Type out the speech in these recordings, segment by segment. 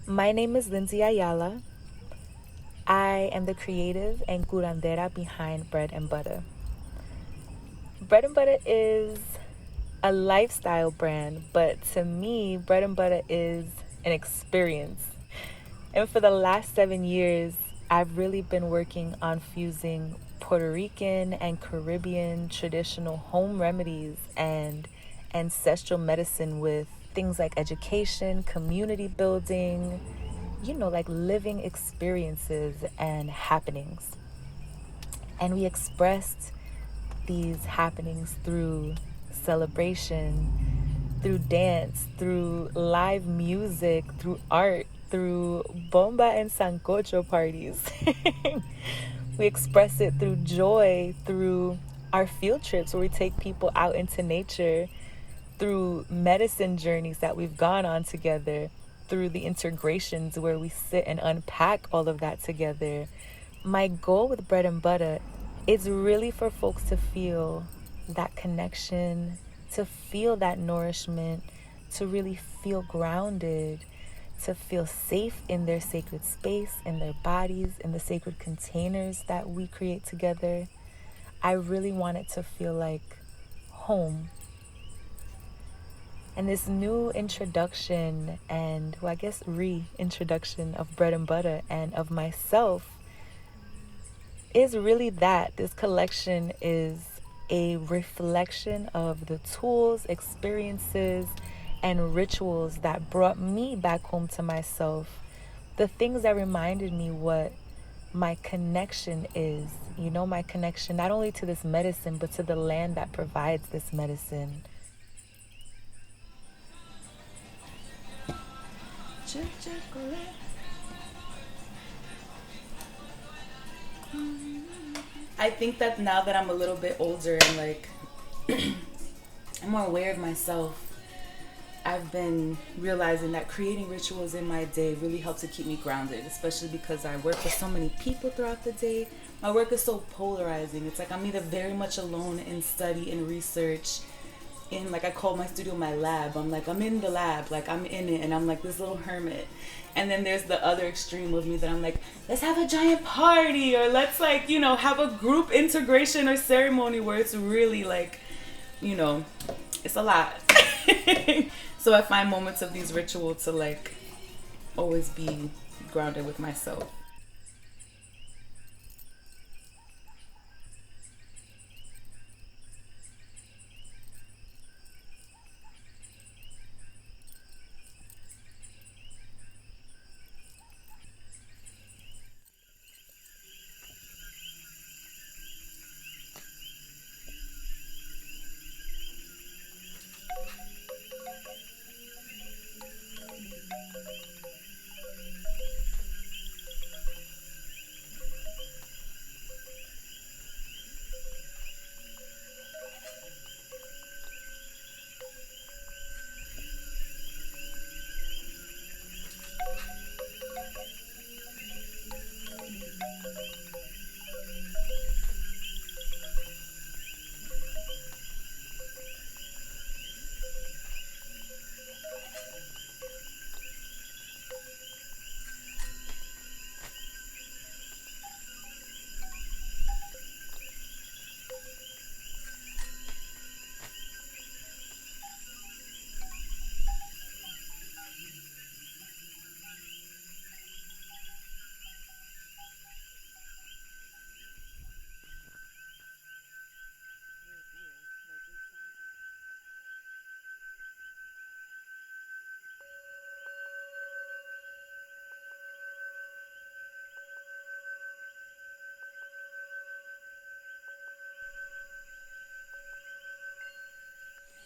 My name is Lynsey Ayala. I am the creative and curandera behind Bread and Butter. Bread and Butter is a lifestyle brand, but to me, Bread and Butter is an experience. And for the last 7 years, I've really been working on fusing Puerto Rican and Caribbean traditional home remedies and ancestral medicine with things like education, community building, like living experiences and happenings. And we expressed these happenings through celebration, through dance, through live music, through art, through bomba and sancocho parties. We express it through joy, through our field trips where we take people out into nature, through medicine journeys that we've gone on together, through the integrations where we sit and unpack all of that together. My goal with Bread and Butter is really for folks to feel that connection, to feel that nourishment, to really feel grounded, to feel safe in their sacred space, in their bodies, in the sacred containers that we create together. I really want it to feel like home. And this new introduction and, well, I guess reintroduction of Bread and Butter and of myself is really that. This collection is a reflection of the tools, experiences, and rituals that brought me back home to myself. The things that reminded me what my connection is. My connection not only to this medicine, but to the land that provides this medicine. I think that now that I'm a little bit older and I'm more aware of myself, I've been realizing that creating rituals in my day really helps to keep me grounded, especially because I work with so many people throughout the day. My work is so polarizing. It's like I'm either very much alone in study and research, in, like, I call my studio my lab. I'm in the lab, I'm in it, and I'm like this little hermit. And then there's the other extreme of me that I'm like, let's have a giant party, or let's have a group integration or ceremony where it's really it's a lot. So I find moments of these rituals to always be grounded with myself.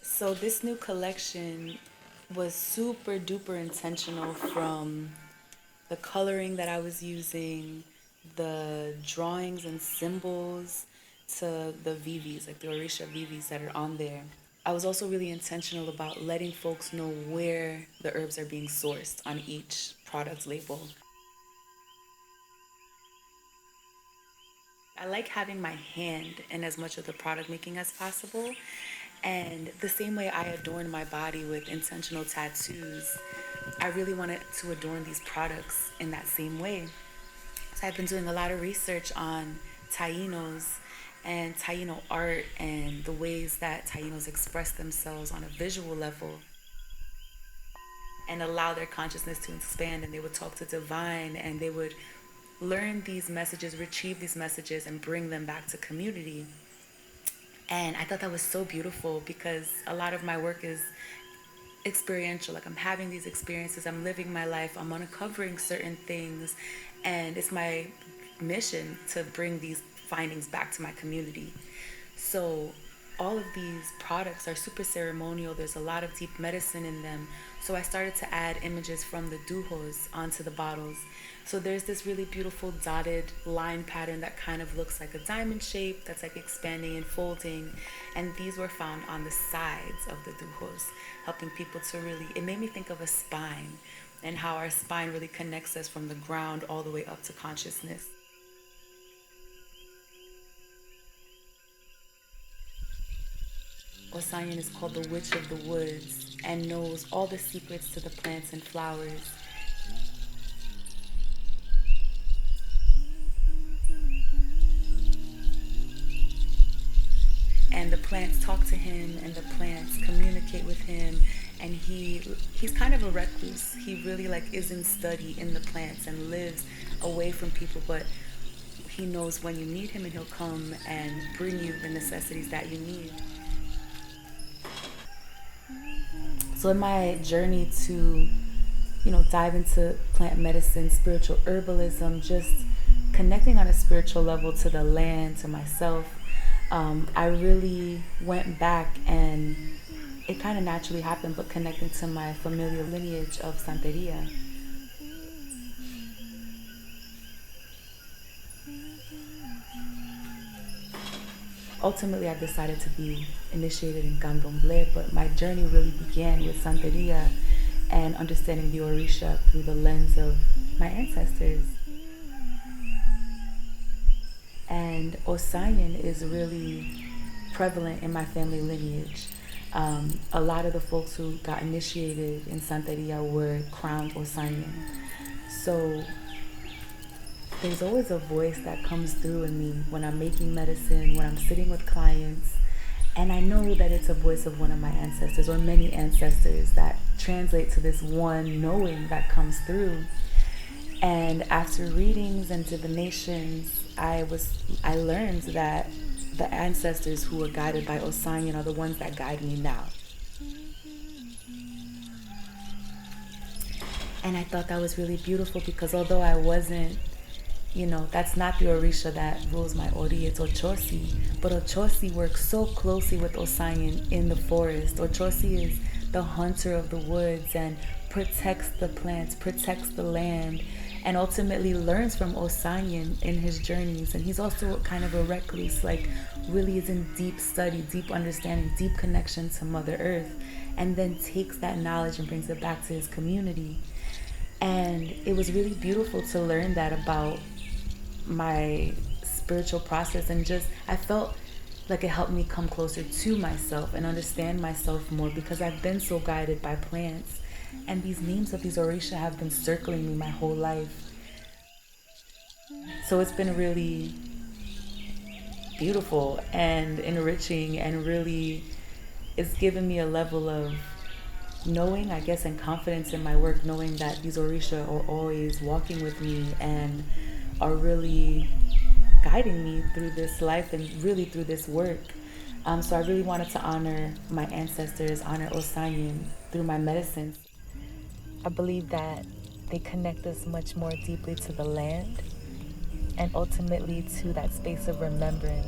So this new collection was super duper intentional, from the coloring that I was using, the drawings and symbols, to the VVs, like the Orisha VVs that are on there. I was also really intentional about letting folks know where the herbs are being sourced on each product label. I like having my hand in as much of the product making as possible. And the same way I adorn my body with intentional tattoos, I really wanted to adorn these products in that same way. So I've been doing a lot of research on Tainos and Taino art and the ways that Tainos express themselves on a visual level and allow their consciousness to expand. And they would talk to divine, and they would learn these messages, retrieve these messages, and bring them back to community. And I thought that was so beautiful because a lot of my work is experiential. Like, I'm having these experiences, I'm living my life, I'm uncovering certain things, and it's my mission to bring these findings back to my community. So all of these products are super ceremonial. There's a lot of deep medicine in them. So I started to add images from the dujos onto the bottles. So there's this really beautiful dotted line pattern that kind of looks like a diamond shape that's like expanding and folding. And these were found on the sides of the dujos, helping people to really, it made me think of a spine and how our spine really connects us from the ground all the way up to consciousness. Osanyan is called the Witch of the Woods and knows all the secrets to the plants and flowers. And the plants talk to him, and the plants communicate with him, and he's kind of a recluse. He really like is in study in the plants and lives away from people, but he knows when you need him, and he'll come and bring you the necessities that you need. So in my journey to, dive into plant medicine, spiritual herbalism, just connecting on a spiritual level to the land, to myself, I really went back, and it kind of naturally happened, but connecting to my familial lineage of Santeria. Ultimately, I decided to be initiated in Candomblé, but my journey really began with Santeria and understanding the Orisha through the lens of my ancestors. And Osanyan is really prevalent in my family lineage. A lot of the folks who got initiated in Santeria were crowned Osanyan. So there's always a voice that comes through in me when I'm making medicine, when I'm sitting with clients, and I know that it's a voice of one of my ancestors or many ancestors that translate to this one knowing that comes through. And after readings and divinations, I learned that the ancestors who were guided by Osanyan are the ones that guide me now. And I thought that was really beautiful because although I wasn't, that's not the Orisha that rules my Ori, it's Ochosi. But Ochosi works so closely with Osanyan in the forest. Ochosi is the hunter of the woods and protects the plants, protects the land, and ultimately learns from Osanyan in his journeys. And he's also kind of a recluse, like really is in deep study, deep understanding, deep connection to Mother Earth, and then takes that knowledge and brings it back to his community. And it was really beautiful to learn that about my spiritual process, and just I felt like it helped me come closer to myself and understand myself more because I've been so guided by plants, and these names of these Orisha have been circling me my whole life. So it's been really beautiful and enriching, and really it's given me a level of knowing, I guess, and confidence in my work, knowing that these Orisha are always walking with me and are really guiding me through this life and really through this work. So I really wanted to honor my ancestors, honor Osanyan through my medicines. I believe that they connect us much more deeply to the land and ultimately to that space of remembrance.